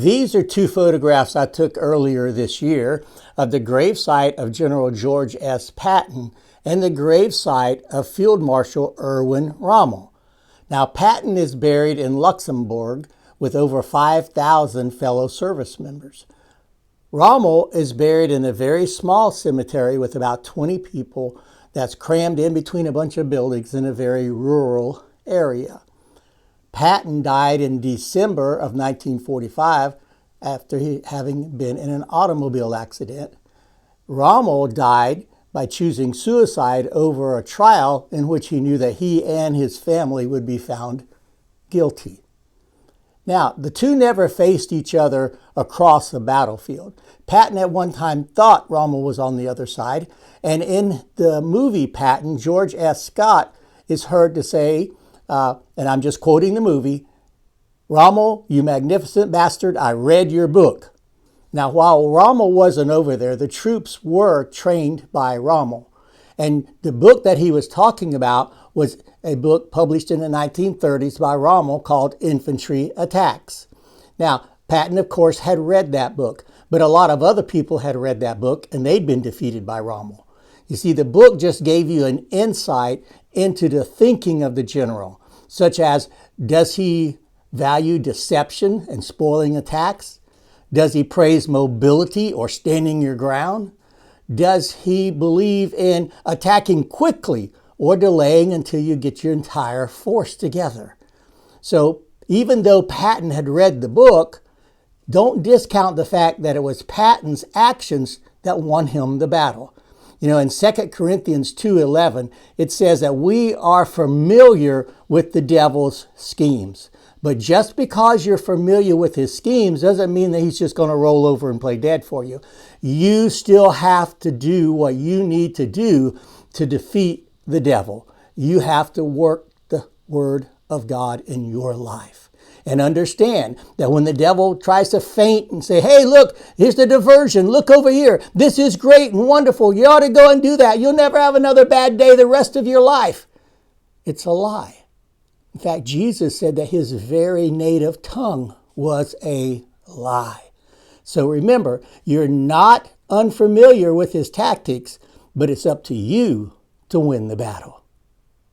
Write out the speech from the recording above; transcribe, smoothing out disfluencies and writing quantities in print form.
These are two photographs I took earlier this year of the gravesite of General George S. Patton and the gravesite of Field Marshal Erwin Rommel. Now, Patton is buried in Luxembourg with over 5,000 fellow service members. Rommel is buried in a very small cemetery with about 20 people that's crammed in between a bunch of buildings in a very rural area. Patton died in December of 1945 after having been in an automobile accident. Rommel died by choosing suicide over a trial in which he knew that he and his family would be found guilty. Now, the two never faced each other across the battlefield. Patton at one time thought Rommel was on the other side, and in the movie Patton, George S. Scott is heard to say, and I'm just quoting the movie, "Rommel, you magnificent bastard, I read your book." Now, while Rommel wasn't over there, the troops were trained by Rommel. And the book that he was talking about was a book published in the 1930s by Rommel called Infantry Attacks. Now, Patton, of course, had read that book, but a lot of other people had read that book and they'd been defeated by Rommel. You see, the book just gave you an insight into the thinking of the general, such as, does he value deception and spoiling attacks? Does he praise mobility or standing your ground? Does he believe in attacking quickly or delaying until you get your entire force together? So even though Patton had read the book, don't discount the fact that it was Patton's actions that won him the battle. You know, in 2 Corinthians 2:11, it says that we are familiar with the devil's schemes. But just because you're familiar with his schemes doesn't mean that he's just going to roll over and play dead for you. You still have to do what you need to do to defeat the devil. You have to work the word of God in your life. And understand that when the devil tries to feint and say, hey, look, here's the diversion. Look over here. This is great and wonderful. You ought to go and do that. You'll never have another bad day the rest of your life. It's a lie. In fact, Jesus said that his very native tongue was a lie. So remember, you're not unfamiliar with his tactics, but it's up to you to win the battle.